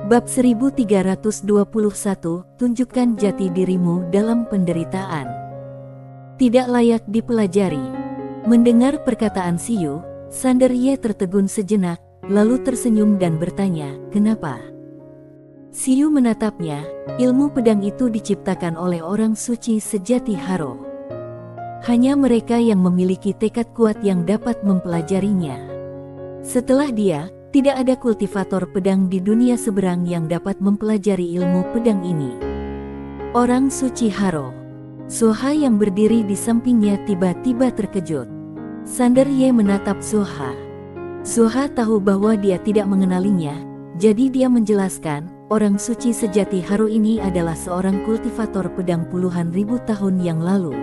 Bab 1321, tunjukkan jati dirimu dalam penderitaan. Tidak layak dipelajari. Mendengar perkataan Xiu, Sanderye tertegun sejenak, lalu tersenyum dan bertanya, kenapa? Xiu menatapnya, ilmu pedang itu diciptakan oleh orang suci sejati Haro. Hanya mereka yang memiliki tekad kuat yang dapat mempelajarinya. Setelah dia, tidak ada kultivator pedang di dunia seberang yang dapat mempelajari ilmu pedang ini. Orang suci Haro. Soha yang berdiri di sampingnya tiba-tiba terkejut. Sanderye menatap Soha. Soha tahu bahwa dia tidak mengenalinya, jadi dia menjelaskan, orang suci sejati Haro ini adalah seorang kultivator pedang puluhan ribu tahun yang lalu.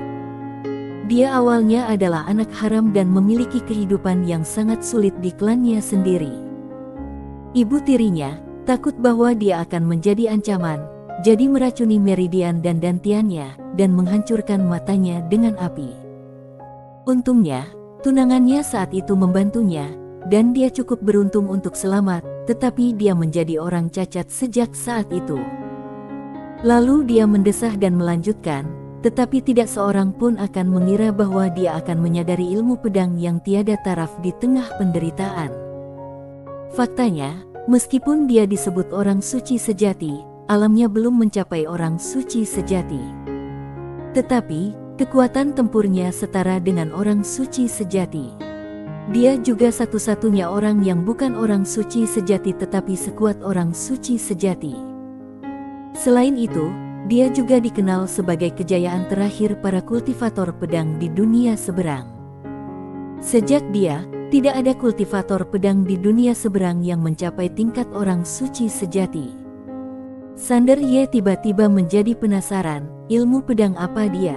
Dia awalnya adalah anak haram dan memiliki kehidupan yang sangat sulit di klannya sendiri. Ibu tirinya takut bahwa dia akan menjadi ancaman, jadi meracuni Meridian dan Dantiannya dan menghancurkan matanya dengan api. Untungnya, tunangannya saat itu membantunya, dan dia cukup beruntung untuk selamat, tetapi dia menjadi orang cacat sejak saat itu. Lalu dia mendesah dan melanjutkan, tetapi tidak seorang pun akan mengira bahwa dia akan menyadari ilmu pedang yang tiada taraf di tengah penderitaan. Faktanya, meskipun dia disebut orang suci sejati, alamnya belum mencapai orang suci sejati. Tetapi, kekuatan tempurnya setara dengan orang suci sejati. Dia juga satu-satunya orang yang bukan orang suci sejati tetapi sekuat orang suci sejati. Selain itu, dia juga dikenal sebagai kejayaan terakhir para kultivator pedang di dunia seberang. Sejak dia, tidak ada kultivator pedang di dunia seberang yang mencapai tingkat orang suci sejati. Sanderye tiba-tiba menjadi penasaran, ilmu pedang apa dia?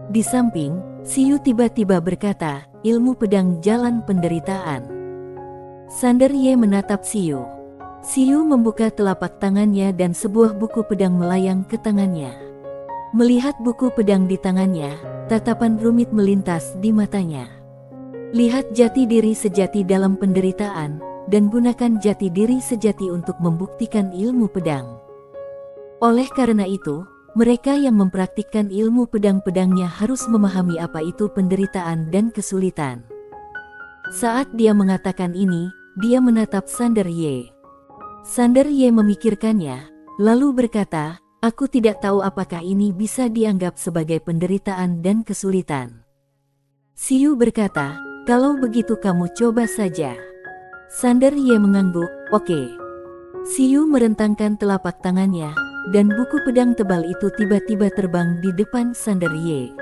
Di samping, Xiu tiba-tiba berkata, ilmu pedang jalan penderitaan. Sanderye menatap Xiu. Xiu membuka telapak tangannya dan sebuah buku pedang melayang ke tangannya. Melihat buku pedang di tangannya, tatapan rumit melintas di matanya. Lihat jati diri sejati dalam penderitaan, dan gunakan jati diri sejati untuk membuktikan ilmu pedang. Oleh karena itu, mereka yang mempraktikkan ilmu pedang-pedangnya harus memahami apa itu penderitaan dan kesulitan. Saat dia mengatakan ini, dia menatap Sanderye. Sanderye memikirkannya, lalu berkata, aku tidak tahu apakah ini bisa dianggap sebagai penderitaan dan kesulitan. Xiu berkata, kalau begitu kamu coba saja. Sanderye mengangguk, oke. Xiu merentangkan telapak tangannya, dan buku pedang tebal itu tiba-tiba terbang di depan Sanderye.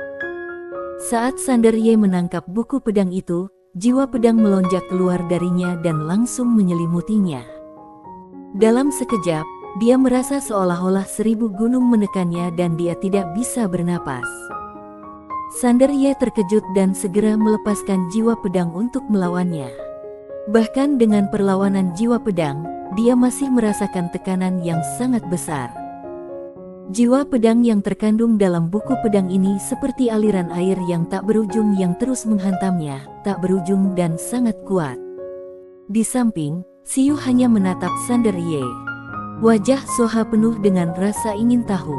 Saat Sanderye menangkap buku pedang itu, jiwa pedang melonjak keluar darinya dan langsung menyelimutinya. Dalam sekejap, dia merasa seolah-olah 1000 gunung menekannya dan dia tidak bisa bernapas. Sanderye terkejut dan segera melepaskan jiwa pedang untuk melawannya. Bahkan dengan perlawanan jiwa pedang, dia masih merasakan tekanan yang sangat besar. Jiwa pedang yang terkandung dalam buku pedang ini seperti aliran air yang tak berujung yang terus menghantamnya, tak berujung dan sangat kuat. Di samping, Xiu hanya menatap Sanderye. Wajah Soha penuh dengan rasa ingin tahu.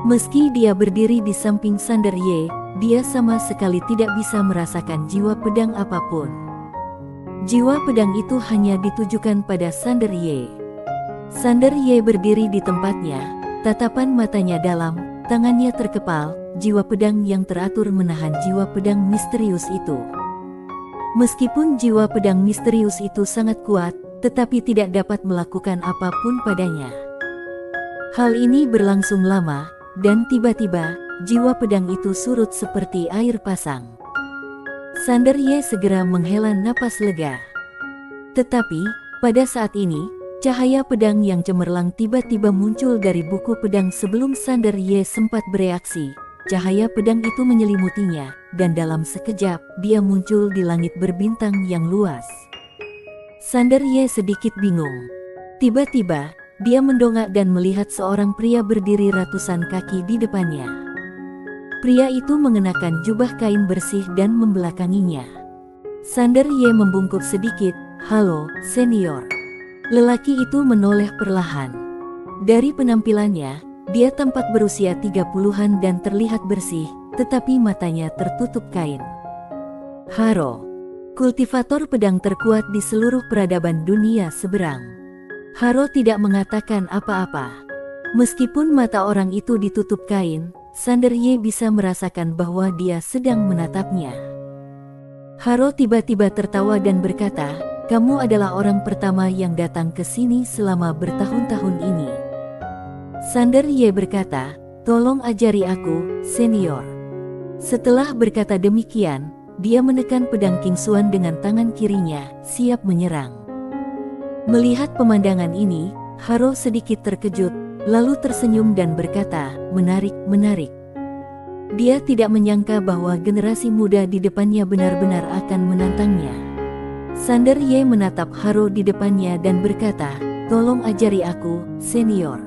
Meski dia berdiri di samping Sanderye, dia sama sekali tidak bisa merasakan jiwa pedang apapun. Jiwa pedang itu hanya ditujukan pada Sanderye. Sanderye berdiri di tempatnya, tatapan matanya dalam, tangannya terkepal, jiwa pedang yang teratur menahan jiwa pedang misterius itu. Meskipun jiwa pedang misterius itu sangat kuat, tetapi tidak dapat melakukan apapun padanya. Hal ini berlangsung lama, dan tiba-tiba, jiwa pedang itu surut seperti air pasang. Sanderye segera menghela napas lega. Tetapi, pada saat ini, cahaya pedang yang cemerlang tiba-tiba muncul dari buku pedang sebelum Sanderye sempat bereaksi. Cahaya pedang itu menyelimutinya, dan dalam sekejap, dia muncul di langit berbintang yang luas. Sanderye sedikit bingung. Tiba-tiba, dia mendongak dan melihat seorang pria berdiri ratusan kaki di depannya. Pria itu mengenakan jubah kain bersih dan membelakanginya. Sanderye membungkuk sedikit, halo, senior. Lelaki itu menoleh perlahan. Dari penampilannya, dia tampak berusia 30-an dan terlihat bersih, tetapi matanya tertutup kain. Haro, kultivator pedang terkuat di seluruh peradaban dunia seberang. Haro tidak mengatakan apa-apa. Meskipun mata orang itu ditutup kain, Sander Ye bisa merasakan bahwa dia sedang menatapnya. Haro tiba-tiba tertawa dan berkata, "Kamu adalah orang pertama yang datang ke sini selama bertahun-tahun ini." Sander Ye berkata, "Tolong ajari aku, senior." Setelah berkata demikian, dia menekan pedang King Xuan dengan tangan kirinya, siap menyerang. Melihat pemandangan ini, Haro sedikit terkejut, lalu tersenyum dan berkata, "Menarik, menarik." Dia tidak menyangka bahwa generasi muda di depannya benar-benar akan menantangnya. Sander Ye menatap Haro di depannya dan berkata, "Tolong ajari aku, senior."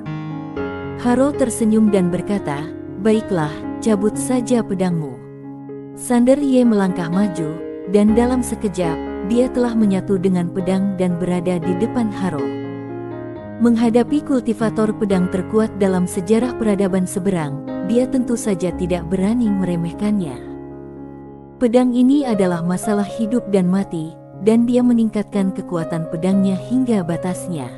Haro tersenyum dan berkata, "Baiklah, cabut saja pedangmu." Sander Ye melangkah maju, dan dalam sekejap, dia telah menyatu dengan pedang dan berada di depan Haro. Menghadapi kultivator pedang terkuat dalam sejarah peradaban seberang, dia tentu saja tidak berani meremehkannya. Pedang ini adalah masalah hidup dan mati, dan dia meningkatkan kekuatan pedangnya hingga batasnya.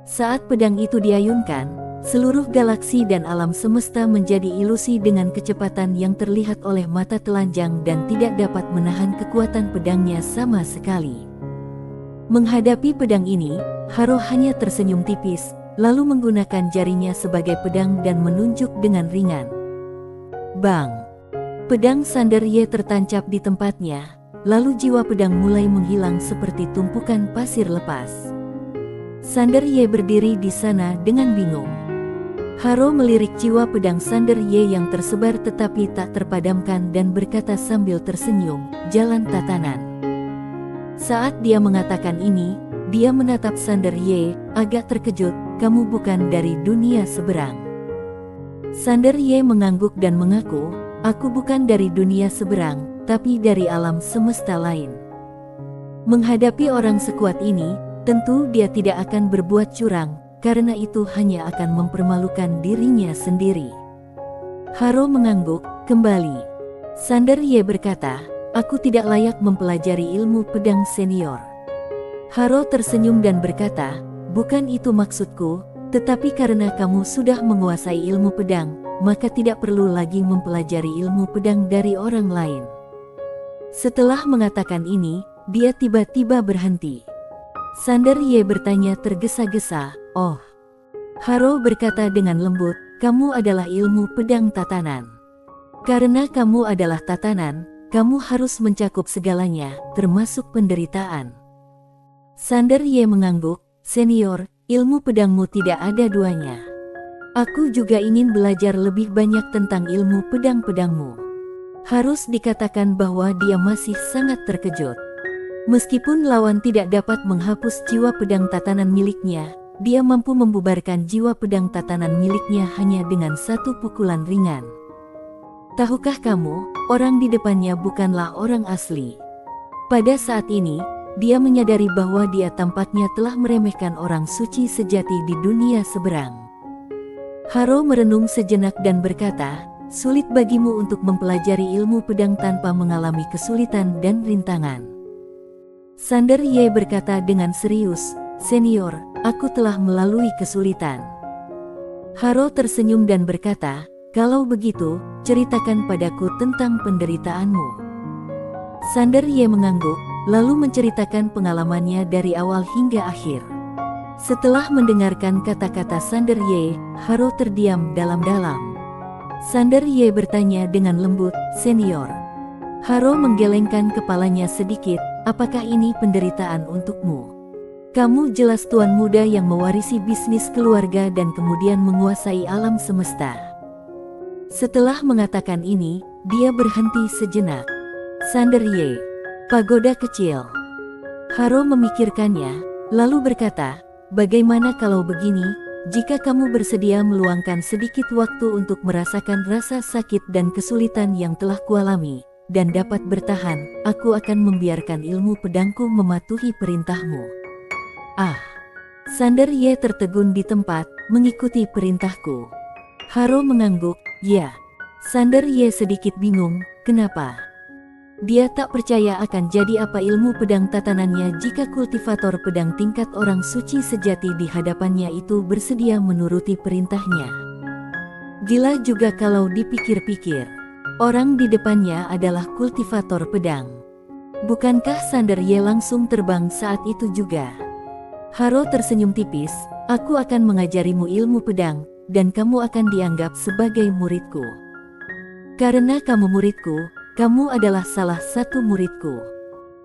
Saat pedang itu diayunkan, seluruh galaksi dan alam semesta menjadi ilusi dengan kecepatan yang terlihat oleh mata telanjang dan tidak dapat menahan kekuatan pedangnya sama sekali. Menghadapi pedang ini, Haro hanya tersenyum tipis, lalu menggunakan jarinya sebagai pedang dan menunjuk dengan ringan. Bang! Pedang Sander Ye tertancap di tempatnya, lalu jiwa pedang mulai menghilang seperti tumpukan pasir lepas. Sander Ye berdiri di sana dengan bingung. Haro melirik jiwa pedang Sander Ye yang tersebar tetapi tak terpadamkan dan berkata sambil tersenyum, "Jalan tatanan." Saat dia mengatakan ini, dia menatap Sander Ye, agak terkejut, "Kamu bukan dari dunia seberang." Sander Ye mengangguk dan mengaku, "Aku bukan dari dunia seberang, tapi dari alam semesta lain." Menghadapi orang sekuat ini, tentu dia tidak akan berbuat curang, karena itu hanya akan mempermalukan dirinya sendiri. Haro mengangguk kembali. Sander Ye berkata, "Aku tidak layak mempelajari ilmu pedang senior." Haro tersenyum dan berkata, "Bukan itu maksudku, tetapi karena kamu sudah menguasai ilmu pedang, maka tidak perlu lagi mempelajari ilmu pedang dari orang lain." Setelah mengatakan ini, dia tiba-tiba berhenti. Sander Ye bertanya tergesa-gesa, "Oh." Haro berkata dengan lembut, "Kamu adalah ilmu pedang tatanan. Karena kamu adalah tatanan, kamu harus mencakup segalanya, termasuk penderitaan." Sander Ye mengangguk, "Senior, ilmu pedangmu tidak ada duanya. Aku juga ingin belajar lebih banyak tentang ilmu pedang-pedangmu." Harus dikatakan bahwa dia masih sangat terkejut. Meskipun lawan tidak dapat menghapus jiwa pedang tatanan miliknya, dia mampu membubarkan jiwa pedang tatanan miliknya hanya dengan satu pukulan ringan. Tahukah kamu, orang di depannya bukanlah orang asli. Pada saat ini, dia menyadari bahwa dia tampaknya telah meremehkan orang suci sejati di dunia seberang. Haro merenung sejenak dan berkata, "Sulit bagimu untuk mempelajari ilmu pedang tanpa mengalami kesulitan dan rintangan." Sander Ye berkata dengan serius, "Senior, aku telah melalui kesulitan." Haro tersenyum dan berkata, "Kalau begitu, ceritakan padaku tentang penderitaanmu." Sander Ye mengangguk, lalu menceritakan pengalamannya dari awal hingga akhir. Setelah mendengarkan kata-kata Sander Ye, Haro terdiam dalam-dalam. Sander Ye bertanya dengan lembut, "Senior." Haro menggelengkan kepalanya sedikit, "Apakah ini penderitaan untukmu? Kamu jelas tuan muda yang mewarisi bisnis keluarga dan kemudian menguasai alam semesta." Setelah mengatakan ini, dia berhenti sejenak. Sander Ye, pagoda kecil. Haro memikirkannya, lalu berkata, "Bagaimana kalau begini, jika kamu bersedia meluangkan sedikit waktu untuk merasakan rasa sakit dan kesulitan yang telah kualami, dan dapat bertahan, aku akan membiarkan ilmu pedangku mematuhi perintahmu." Ah, Sander Ye tertegun di tempat, mengikuti perintahku. Haro mengangguk, ya. Sander Ye sedikit bingung, kenapa? Dia tak percaya akan jadi apa ilmu pedang tatanannya jika kultivator pedang tingkat orang suci sejati di hadapannya itu bersedia menuruti perintahnya. Gila juga kalau dipikir-pikir. Orang di depannya adalah kultivator pedang. Bukankah Sander Ye langsung terbang saat itu juga? Haro tersenyum tipis, aku akan mengajarimu ilmu pedang, dan kamu akan dianggap sebagai muridku. Karena kamu muridku, kamu adalah salah satu muridku.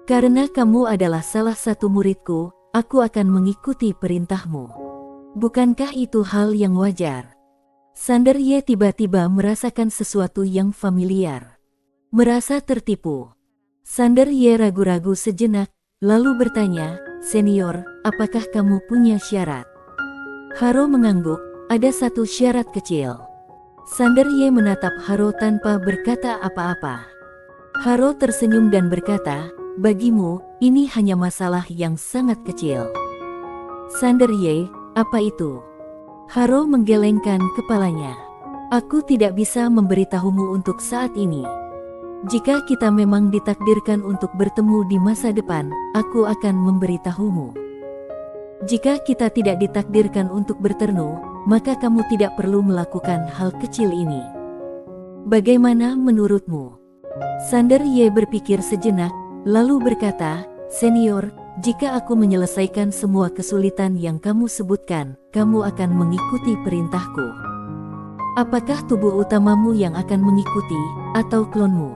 Karena kamu adalah salah satu muridku, aku akan mengikuti perintahmu. Bukankah itu hal yang wajar? Sander Ye tiba-tiba merasakan sesuatu yang familiar. Merasa tertipu. Sander Ye ragu-ragu sejenak, lalu bertanya, senior, apakah kamu punya syarat? Haro mengangguk, ada satu syarat kecil. Sander Ye menatap Haro tanpa berkata apa-apa. Haro tersenyum dan berkata, bagimu, ini hanya masalah yang sangat kecil. Sander Ye, apa itu? Haro menggelengkan kepalanya. Aku tidak bisa memberitahumu untuk saat ini. Jika kita memang ditakdirkan untuk bertemu di masa depan, aku akan memberitahumu. Jika kita tidak ditakdirkan untuk bertemu, maka kamu tidak perlu melakukan hal kecil ini. Bagaimana menurutmu? Sander Ye berpikir sejenak, lalu berkata, senior, jika aku menyelesaikan semua kesulitan yang kamu sebutkan, kamu akan mengikuti perintahku. Apakah tubuh utamamu yang akan mengikuti, atau klonmu?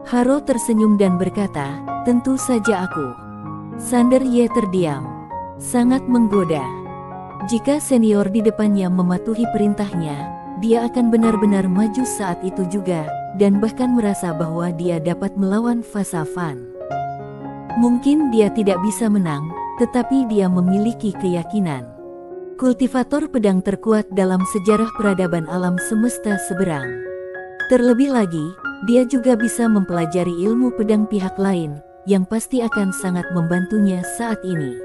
Haro tersenyum dan berkata, tentu saja aku. Sander Ye terdiam. Sangat menggoda. Jika senior di depannya mematuhi perintahnya, dia akan benar-benar maju saat itu juga, dan bahkan merasa bahwa dia dapat melawan Fasa Fan. Mungkin dia tidak bisa menang, tetapi dia memiliki keyakinan. Kultivator pedang terkuat dalam sejarah peradaban alam semesta seberang. Terlebih lagi, dia juga bisa mempelajari ilmu pedang pihak lain, yang pasti akan sangat membantunya saat ini.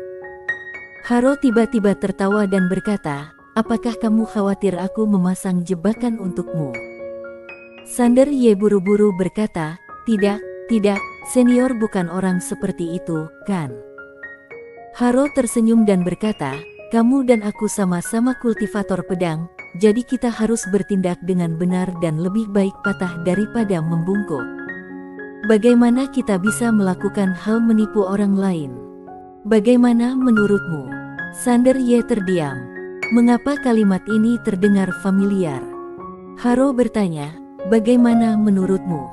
Haro tiba-tiba tertawa dan berkata, apakah kamu khawatir aku memasang jebakan untukmu? Sander Ye buru-buru berkata, tidak, senior bukan orang seperti itu, kan? Haro tersenyum dan berkata, kamu dan aku sama-sama kultivator pedang, jadi kita harus bertindak dengan benar dan lebih baik patah daripada membungkuk. Bagaimana kita bisa melakukan hal menipu orang lain? Bagaimana menurutmu? Sander Ye terdiam. Mengapa kalimat ini terdengar familiar? Haro bertanya, bagaimana menurutmu?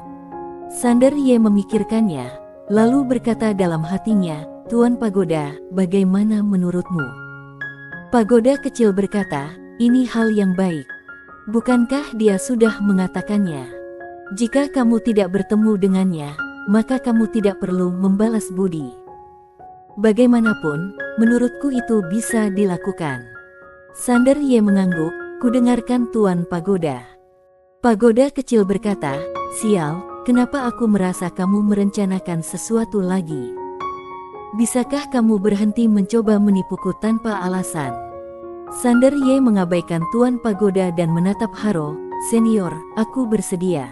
Sander Ye memikirkannya, lalu berkata dalam hatinya, Tuan Pagoda, bagaimana menurutmu? Pagoda kecil berkata, ini hal yang baik. Bukankah dia sudah mengatakannya? Jika kamu tidak bertemu dengannya, maka kamu tidak perlu membalas budi. Bagaimanapun, menurutku itu bisa dilakukan. Sander Ye mengangguk, kudengarkan Tuan Pagoda. Pagoda kecil berkata, sial, kenapa aku merasa kamu merencanakan sesuatu lagi? Bisakah kamu berhenti mencoba menipuku tanpa alasan? Sander Ye mengabaikan Tuan Pagoda dan menatap Haro, senior, aku bersedia.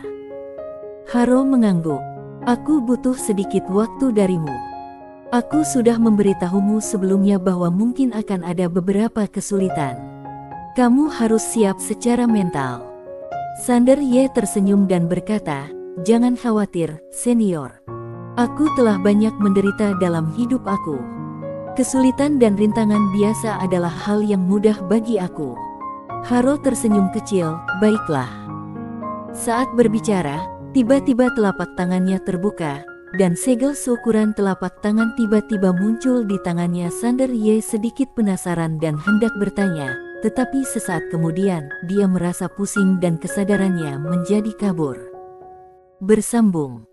Haro mengangguk, aku butuh sedikit waktu darimu. Aku sudah memberitahumu sebelumnya bahwa mungkin akan ada beberapa kesulitan. Kamu harus siap secara mental. Sander Ye tersenyum dan berkata, jangan khawatir, senior. Aku telah banyak menderita dalam hidup aku. Kesulitan dan rintangan biasa adalah hal yang mudah bagi aku. Haro tersenyum kecil, baiklah. Saat berbicara, tiba-tiba telapak tangannya terbuka, dan segel seukuran telapak tangan tiba-tiba muncul di tangannya. Sander Ye sedikit penasaran dan hendak bertanya, tetapi sesaat kemudian, dia merasa pusing dan kesadarannya menjadi kabur. Bersambung.